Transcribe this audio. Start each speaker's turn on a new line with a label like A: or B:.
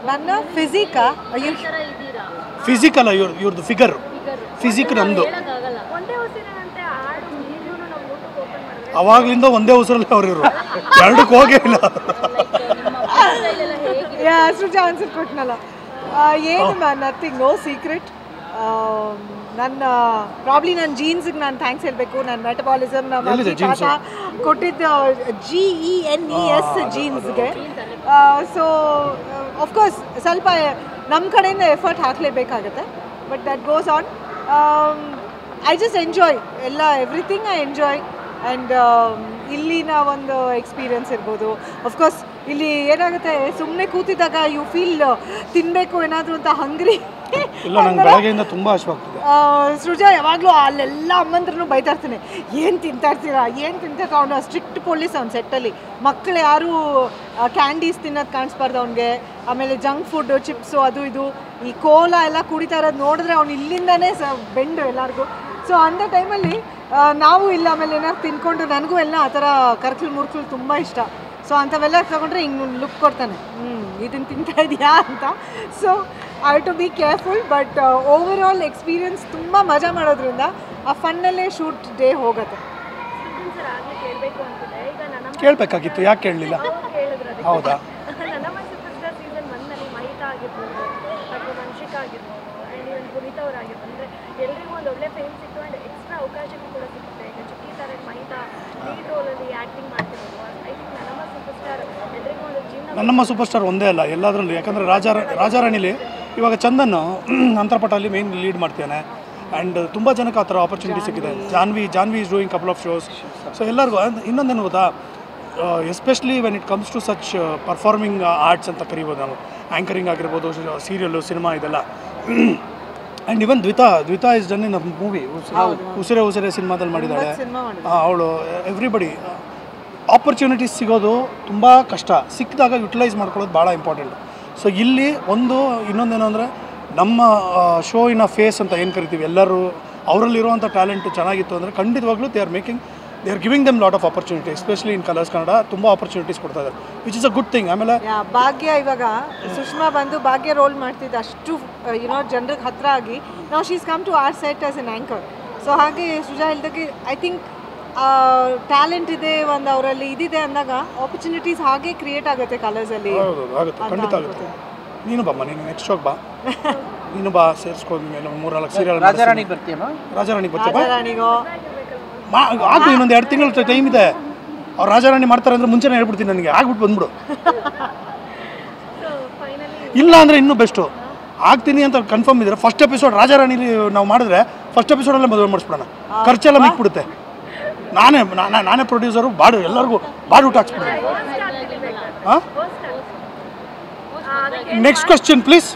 A: ನನ್ನ ಫಿಸಿಕಾ ಅಯ್ಯೋ
B: ಫಿಸಿಕಲ್ ಇವ್ರದ್ದು ಫಿಗರ್ ಫಿಸಿಕ್ ನಮ್ಮದು ಅವಾಗಲಿಂದ ಒಂದೇ ಉಸಿರಲ್ಲಿ ಅವ್ರಿರು ಎರಡಕ್ಕೆ ಹೋಗೇ ಇಲ್ಲ
A: ಸೃಜಾ ಆನ್ಸರ್ ಕೊಟ್ಟನಲ್ಲ ಏನು ನಥಿಂಗ್ ನೋ ಸೀಕ್ರೆಟ್ ನನ್ನ ಪ್ರಾಬ್ಲಿ ನನ್ನ ಜೀನ್ಸ್ಗೆ ನಾನು ಥ್ಯಾಂಕ್ಸ್ ಹೇಳಬೇಕು ನನ್ನ ಮೆಟಬಾಲಿಸಮ್ ನಮ್ಮ ತಾತ ಕೊಟ್ಟಿದ್ದ GENES ಜೀನ್ಸ್ಗೆ ಸೊ ಆಫ್ಕೋರ್ಸ್ ಸ್ವಲ್ಪ ನಮ್ಮ ಕಡೆಯಿಂದ ಎಫರ್ಟ್ ಹಾಕಲೇಬೇಕಾಗತ್ತೆ but that goes on I just enjoy ಎಲ್ಲ ಎವ್ರಿಥಿಂಗ್ ಐ ಎಂಜಾಯ್ ಆ್ಯಂಡ್ ಇಲ್ಲಿನ ಒಂದು ಎಕ್ಸ್ಪೀರಿಯನ್ಸ್ ಇರ್ಬೋದು ಅಫ್ಕೋರ್ಸ್ ಇಲ್ಲಿ ಏನಾಗುತ್ತೆ ಸುಮ್ಮನೆ ಕೂತಿದ್ದಾಗ ಯು ಫೀಲ್ ತಿನ್ನಬೇಕು ಏನಾದರೂ ಅಂತ ಹಂಗ್ರಿ
B: ಇಲ್ಲ ನಂಗೆ ಬೆಳಗ್ಗೆಯಿಂದ ತುಂಬ ಹಸಿವಾಗ್ತಿದೆ
A: ಸೃಜಾ ಯಾವಾಗಲೂ ಅಲ್ಲೆಲ್ಲ ಅಮ್ಮಂದ್ರೂ ಬೈತಾ ಇರ್ತಾನೆ ಏನು ತಿಂತಾ ಇರ್ತೀರಾ ಅವನು ಸ್ಟ್ರಿಕ್ಟ್ ಪೊಲೀಸ್ ಅವ್ನು ಸೆಟ್ಟಲ್ಲಿ ಮಕ್ಕಳು ಯಾರೂ ಕ್ಯಾಂಡೀಸ್ ತಿನ್ನೋದು ಕಾಣಿಸ್ಬಾರ್ದು ಅವ್ನಿಗೆ ಆಮೇಲೆ ಜಂಕ್ ಫುಡ್ಡು ಚಿಪ್ಸು ಅದು ಇದು ಈ ಕೋಲಾ ಎಲ್ಲ ಕುಡಿತಾ ಇರೋದು ನೋಡಿದ್ರೆ ಅವ್ನು ಇಲ್ಲಿಂದನೇ ಬೆಂಡು ಎಲ್ಲರಿಗೂ ಸೊ ಅಂಥ ಟೈಮಲ್ಲಿ ನಾವು ಇಲ್ಲ ಆಮೇಲೆ ಏನಾದ್ರು ತಿನ್ಕೊಂಡು ನನಗೂ ಎಲ್ಲ ಆ ಥರ ಕರ್ಕಲು ತುಂಬ ಇಷ್ಟ ಸೊ ಅಂಥವೆಲ್ಲ ತಗೊಂಡ್ರೆ ಹಿಂಗೆ ಲುಕ್ ಕೊಡ್ತಾನೆ ಇದನ್ನು ತಿಂತಾ ಇದೆಯಾ ಅಂತ so I to be careful but overall experience ತುಂಬ ಮಜಾ ಮಾಡೋದ್ರಿಂದ ಆ ಫನ್ನಲ್ಲೇ ಶೂಟ್ ಡೇ ಹೋಗುತ್ತೆ
B: ಕೇಳಬೇಕಾಗಿತ್ತು ಯಾಕೆ ಕೇಳಲಿಲ್ಲ ಹೌದಾ
C: ಎಲ್ಲರಿಗೂ ಒಂದು ಒಳ್ಳೆ ಫೇಮ್ ಸಿಕ್ತು ಆ್ಯಂಡ್ ಎಕ್ಸ್ಟ್ರಾ ಅವಕಾಶಗಳು ಕೂಡ ಸಿಗುತ್ತೆ ಈಗ ಚುಕ್ಕಿ ತಾರೆ ಮೈದಾ ಲೀಡ್ ರೋಲಲ್ಲಿ ಆ್ಯಕ್ಟಿಂಗ್ ಮಾಡ್ತಿರೋದು ಐ ಥಿಂಕ್ ನನ್ನಮ್ಮ ಸೂಪರ್ ಸ್ಟಾರ್ ಎಲ್ಲರಿಗೂ ಒಂದು ಜೀವನ
B: ನನ್ನಮ್ಮ ಸೂಪರ್ ಸ್ಟಾರ್ ಒಂದೇ ಅಲ್ಲ ಎಲ್ಲದರಲ್ಲೂ ಯಾಕಂದರೆ ರಾಜಾರಾಣಿಲಿ ಇವಾಗ ಚಂದನ್ ಅಂತರ್ಪಟಲ್ಲಿ ಮೇನ್ ಲೀಡ್ ಮಾಡ್ತಾನೆ ಆ್ಯಂಡ್ ತುಂಬ ಜನಕ್ಕೆ ಆ ಥರ ಆಪರ್ಚುನಿಟಿ ಸಿಕ್ಕಿದೆ Jhanvi is doing couple of shows so ಎಲ್ಲರಿಗೂ ಇನ್ನೊಂದೇನು ಗೊತ್ತಾ especially when it comes to such performing arts ಅಂತ ಕರಿಬೋದು ನಾವು ಆ್ಯಂಕರಿಂಗ್ ಆಗಿರ್ಬೋದು ಸೀರಿಯಲ್ಲು ಸಿನಿಮಾ ಇದೆಲ್ಲ and even Dwitha is done in a movie Usire ಸಿನಿಮಾದಲ್ಲಿ ಮಾಡಿದ್ದಾಳೆ ಅವಳು ಎವ್ರಿಬಡಿ ಆಪರ್ಚುನಿಟೀಸ್ ಸಿಗೋದು ತುಂಬ ಕಷ್ಟ ಸಿಕ್ಕಿದಾಗ ಯುಟಿಲೈಸ್ ಮಾಡ್ಕೊಳ್ಳೋದು ಭಾಳ ಇಂಪಾರ್ಟೆಂಟ್ ಸೊ ಇಲ್ಲಿ ಇನ್ನೊಂದೇನು ಅಂದರೆ ನಮ್ಮ ಶೋಯಿನ ಫೇಸ್ ಅಂತ ಏನು ಕರಿತೀವಿ ಎಲ್ಲರೂ ಅವರಲ್ಲಿರುವಂಥ ಟ್ಯಾಲೆಂಟು ಚೆನ್ನಾಗಿತ್ತು ಅಂದರೆ ಖಂಡಿತವಾಗ್ಲೂ they are giving them lot of opportunity especially in colours Kannada ತುಂಬ ಆಪರ್ಚುನಿಟೀಸ್ ಕೊಡ್ತಾ ಇದ್ದಾರೆ which is a good thing ಆಮೇಲೆ
A: ಭಾಗ್ಯ ಇವಾಗ ಸುಷ್ಮಾ ಬಂದು ಭಾಗ್ಯ ರೋಲ್ ಮಾಡ್ತಿದ್ದ ಅಷ್ಟು ಜನರಿಗೆ ಹತ್ರ ಆಗಿ ನಾವು she's come to our set as an anchor so ಹಾಗೆ ಸೃಜಾ ಹೇಳ್ದಾಗೆ ಐ ಥಿಂಕ್ ಟ್ಯಾಲೆಂಟ್ ಇದೆ ಒಂದು ಅವರಲ್ಲಿ ಇದಿದೆ ಅಂದಾಗ ಆಪರ್ಚುನಿಟೀಸ್ ಹಾಗೆ ಕ್ರಿಯೇಟ್ ಆಗುತ್ತೆ ಕಲರ್ಸಲ್ಲಿ
B: ಆಗುತ್ತೆ ಖಂಡಿತ ಆಗುತ್ತೆ ನೀನು ಬಮ್ಮ ನೀನು ನೆಕ್ಸ್ಟ್ ಶೋಗೆ ಬಾ ನೀನು ಬಾ ಸೇರಿಸ್ಕೊಂಡು 3-4 ಸೀರಿಯಲ್ ರಾಜಾರಾಣಿಗೆ
A: ರಾಜಾರಾಣಿಗೋ
B: ಆಗು ಇನ್ನೊಂದು 2 ತಿಂಗಳು ಟೈಮ್ ಇದೆ ಅವ್ರು ರಾಜಾರಾಣಿ ಮಾಡ್ತಾರೆ ಅಂದರೆ ಮುಂಚೆನೇ ಹೇಳ್ಬಿಡ್ತೀನಿ ನನಗೆ ಆಗ್ಬಿಟ್ಟು ಬಂದ್ಬಿಡು ಇಲ್ಲ ಅಂದರೆ ಇನ್ನೂ ಬೆಸ್ಟು ಆಗ್ತೀನಿ ಅಂತ ಕನ್ಫರ್ಮ್ ಇದ್ರೆ ಫಸ್ಟ್ ಎಪಿಸೋಡ್ ರಾಜಾರಾಣಿಲಿ ನಾವು ಮಾಡಿದ್ರೆ ಫಸ್ಟ್ ಎಪಿಸೋಡಲ್ಲೇ ಮದುವೆ ಮಾಡಿಸ್ಬಿಡೋಣ ಖರ್ಚೆಲ್ಲ ಮಿಕ್ಬಿಡುತ್ತೆ ನಾನೇ ಪ್ರೊಡ್ಯೂಸರು ಎಲ್ಲರಿಗೂ ಬಾಡು ಊಟ ಹಾಕ್ಸ್ಬಿಡ್ತೀನಿ ಹಾಂ ನೆಕ್ಸ್ಟ್ ಕ್ವಶನ್ ಪ್ಲೀಸ್